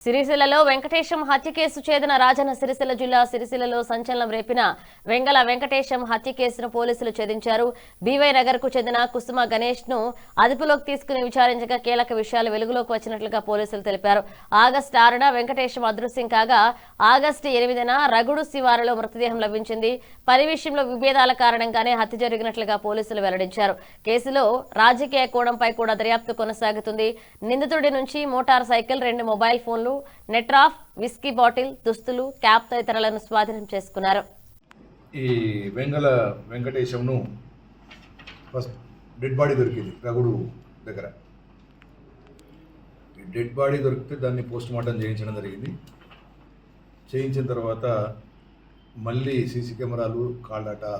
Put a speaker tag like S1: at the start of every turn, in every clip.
S1: సిరిసిల్లలో వెంకటేశం హత్య కేసు ఛేదన రాజన్న సిరిసిల్ల జిల్లా సిరిసిల్లలో సంచలనం రేపిన వెంగళ వెంకటేశం హత్య కేసును పోలీసులు ఛేదించారు. బీవై నగర్ కు చెందిన కుసుమ గణేష్ ను అదుపులోకి తీసుకుని విచారించగా కీలక విషయాలు వెలుగులోకి వచ్చినట్లుగా పోలీసులు తెలిపారు. ఆగస్టు 6న వెంకటేశం అదృశ్యం కాగా ఆగస్టు 8న రగుడు శివారులో మృతదేహం లభించింది. పని విషయంలో విభేదాల కారణంగానే హత్య జరిగినట్లుగా పోలీసులు వెల్లడించారు. కేసులో రాజకీయ కోణంపై కూడా దర్యాప్తు కొనసాగుతుంది. నిందితుడి నుంచి మోటార్ సైకిల్, 2 మొబైల్ ఫోన్లు, నెట్రాఫ్, విస్కీ బాటిల్, దుస్తులు, క్యాప్ తదితరాలను స్వాధీనం చేసుకున్నారు.
S2: ఈ వెంగళ వెంకటేశంను ఫస్ట్ డెడ్ బాడీ దొరికింది రగుడు దగ్గర. ఈ డెడ్ బాడీ దొరికితే దాన్ని పోస్ట్ మార్టం చేయించడం జరిగింది. చేయించిన తర్వాత మళ్ళీ సీసీ కెమెరాలు, కాల్ డేటా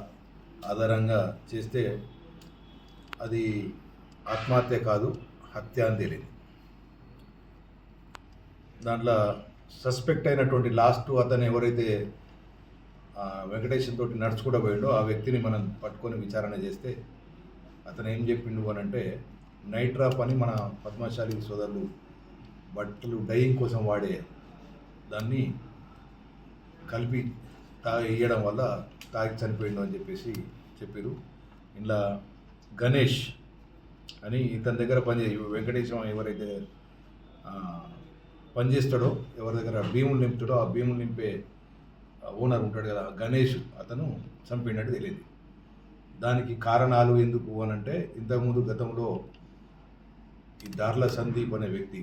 S2: ఆధారంగా చేస్తే అది ఆత్మహత్య కాదు, హత్య అని తేలింది. దాంట్లో సస్పెక్ట్ అయినటువంటి లాస్ట్ అతను ఎవరైతే వెంకటేశం తోటి నడుచుకుంటూ పోయిండో ఆ వ్యక్తిని మనం పట్టుకొని విచారణ చేస్తే అతను ఏం చెప్పిండు అని అంటే, నైట్రాప్ అని మన పద్మశాలి సోదరులు బట్టలు డైయింగ్ కోసం వాడే దాన్ని కలిపి ఇవ్వడం వల్ల తాగి చనిపోయిండు అని చెప్పేసి చెప్పారు. ఇలా గణేష్ అని ఇతని దగ్గర వెంకటేశం ఎవరైతే పనిచేస్తాడో, ఎవరి దగ్గర భీములు నింపుతాడో ఆ భీములు నింపే ఓనర్ ఉంటాడు కదా గణేష్, అతను చంపినట్టు తెలియదు. దానికి కారణాలు ఎందుకు అని అంటే, ఇంతకుముందు గతంలో ఈ దార్ల సందీప్ అనే వ్యక్తి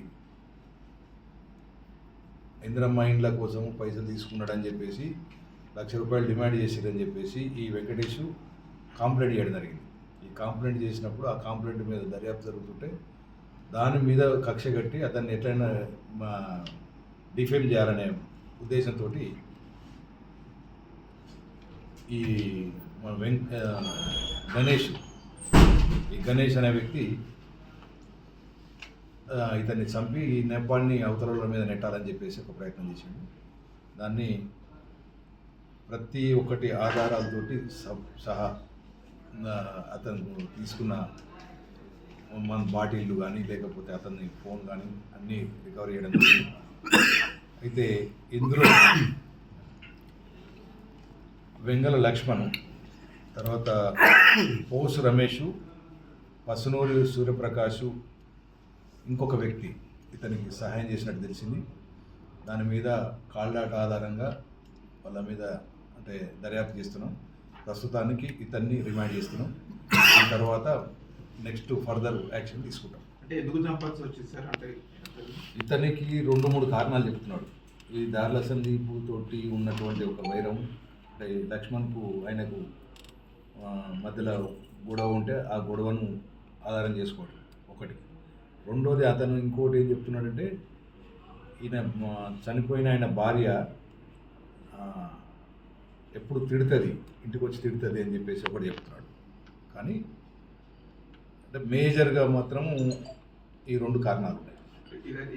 S2: ఇందిరమ్మ ఇండ్ల కోసం పైసలు తీసుకున్నాడని చెప్పేసి ₹1,00,000 డిమాండ్ చేసిరని చెప్పేసి ఈ వెంకటేష్ కంప్లైంట్ చేయడం జరిగింది. ఈ కంప్లైంట్ చేసినప్పుడు ఆ కంప్లైంట్ మీద దర్యాప్తు జరుగుతుంటే దాని మీద కక్ష కట్టి అతన్ని ఎట్లయినా డిఫేమ్ చేయాలనే ఉద్దేశంతో ఈ గణేష్ అనే వ్యక్తి ఇతన్ని చంపి ఈ నెపాన్ని అవతల మీద నెట్టాలని చెప్పేసి ఒక ప్రయత్నం చేశాడు. దాన్ని ప్రతి ఒక్కటి ఆధారాలతోటి సహా అతను తీసుకున్న మన బాటిళ్ళు కానీ లేకపోతే అతన్ని ఫోన్ కానీ అన్నీ రికవరీ చేయడం జరిగింది. అయితే ఇందులో వెంగళ లక్ష్మణ్, తర్వాత పోసు రమేష్, పసునూరి సూర్యప్రకాష్, ఇంకొక వ్యక్తి ఇతనికి సహాయం చేసినట్టు తెలిసింది. దాని మీద కాల్ డాటా ఆధారంగా వాళ్ళ మీద అంటే దర్యాప్తు చేస్తున్నాం. ప్రస్తుతానికి ఇతన్ని రిమాండ్ చేస్తున్నాం. దాని తర్వాత నెక్స్ట్ ఫర్దర్ యాక్షన్ తీసుకుంటాం.
S3: అంటే ఎందుకు చంపాల్సి వచ్చింది సార్? అంటే
S2: ఇతనికి 2-3 కారణాలు చెప్తున్నాడు. ఈ దార్ల సందీపు తోటి ఉన్నటువంటి ఒక వైరం, అంటే లక్ష్మణ్కు ఆయనకు మధ్యలో గొడవ ఉంటే ఆ గొడవను ఆధారం చేసుకోవడం ఒకటి. రెండోది అతను ఇంకోటి ఏం చెప్తున్నాడంటే, ఈయన చనిపోయిన ఆయన భార్య ఎప్పుడు తిడుతుంది, ఇంటికి వచ్చి తిడుతుంది అని చెప్పేసి ఒకటి చెప్తున్నాడు. కానీ అంటే మేజర్గా మాత్రం ఈ 2 కారణాలు ఉన్నాయి.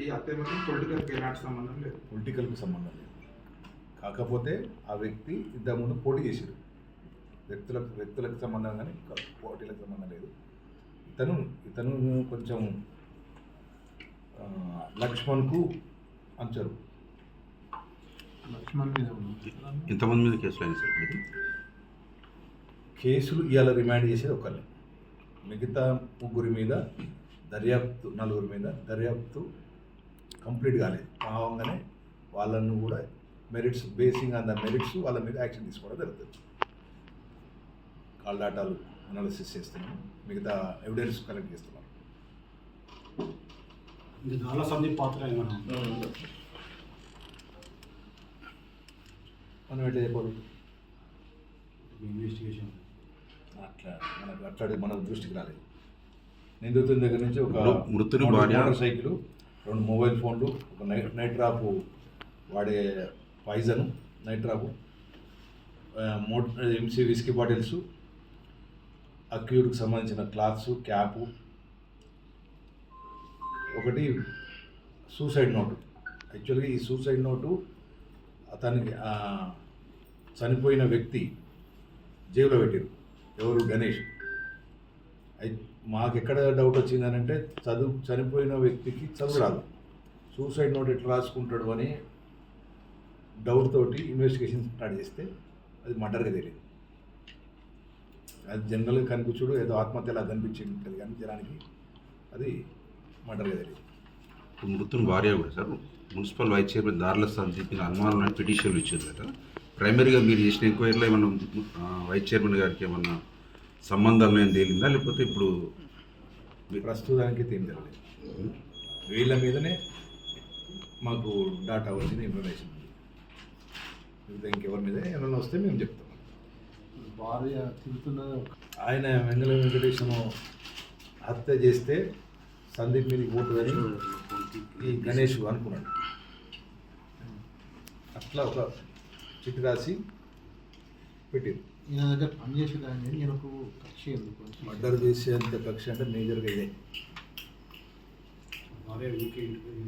S3: ఈ హత్య పొలిటికల్కి ఎలాంటి సంబంధం లేదు.
S2: పొలిటికల్కి సంబంధం లేదు. కాకపోతే ఆ వ్యక్తి ఇంతకుముందు పోటీ చేశాడు. వ్యక్తులకు సంబంధం కానీ పోటీలకు సంబంధం లేదు. ఇతను కొంచెం లక్ష్మణ్కు అంచరు.
S3: లక్ష్మణ్ మీద
S4: ఇంతమంది మీద కేసులు అయినాయి సార్?
S2: కేసులు ఇవాళ రిమాండ్ చేసేది ఒకళ్ళే. మిగతా 3 మీద దర్యాప్తు, 4 మీద దర్యాప్తు కంప్లీట్ కాలేదు. కావంగానే వాళ్ళను కూడా merits basing on the merits వాళ్ళ మీద యాక్షన్ తీసుకోవడం జరుగుతుంది. కాల్ డాటాలు అనాలిసిస్ చేస్తున్నాం, మిగతా ఎవిడెన్స్ కలెక్ట్ చేస్తున్నాం.
S5: దార్ల సందీప్ పాత్ర
S2: మనం ఎట్లా చెప్పాలి?
S5: ఇన్వెస్టిగేషన్
S2: అట్లా మన దృష్టికి రాలేదు. నిందితుని దగ్గర నుంచి ఒక
S4: మృతుని
S2: మోటార్ సైకిల్, 2 మొబైల్ ఫోన్లు, ఒక నైట్ డ్రాప్ వాడే poison night drop, MC whisky బాటిల్స్, అక్యూడ్కి సంబంధించిన క్లాత్స్, క్యాపు, ఒకటి సూసైడ్ నోటు. యాక్చువల్గా ఈ సూసైడ్ నోటు అతనికి చనిపోయిన వ్యక్తి జేబులో పెట్టారు. ఎవరు? గణేష్. మాకు ఎక్కడ డౌట్ వచ్చిందనంటే, చనిపోయిన వ్యక్తికి చదువు రాదు. సూసైడ్ నోట్ ఎట్లా రాసుకుంటాడు అని డౌట్ తోటి ఇన్వెస్టిగేషన్ స్టార్ట్ చేస్తే అది మర్డర్గా తెలియదు. అది జనరల్గా కనిపించుడు ఏదో ఆత్మహత్యలా కనిపించింది ఉంటుంది కానీ జనానికి అది మర్డర్గా తెలియదు.
S4: మృతుని భార్య కూడా సార్ మున్సిపల్ వైస్ చైర్మన్ దార్ల సందీప్ అనుమానం పిటిషన్లు ఇచ్చారు కదా. ప్రైమరీగా మీరు చేసిన ఎంక్వైరీలో ఏమన్నా వైస్ చైర్మన్ గారికి ఏమన్నా సంబంధం ఏం తేలిందా, లేకపోతే ఇప్పుడు
S2: ప్రస్తుతానికి ఏం జరగలేదు. వీళ్ళ మీదనే మాకు డాటా వచ్చిన ఇన్ఫర్మేషన్ ఉంది. మిగతా ఇంకెవరి మీద ఏమైనా వస్తే మేము చెప్తాం.
S5: భార్య తిరుగుతున్నది
S2: ఆయన వెంగళ వెంకటేశము హత్య చేస్తే సందీప్ మీదకి పోతుందని ఈ గణేష్ అనుకున్నాడు. అట్లా ఒక చిట్టు రాసి పెట్టింది.
S5: ఈయన దగ్గర పనిచేసేదాన్ని ఈయనకు కక్ష ఎందుకు
S2: మర్డర్ చేసేంత కక్ష అంటే మేజర్గా ఇదే.
S5: భార్య ఊకే ఇంటికి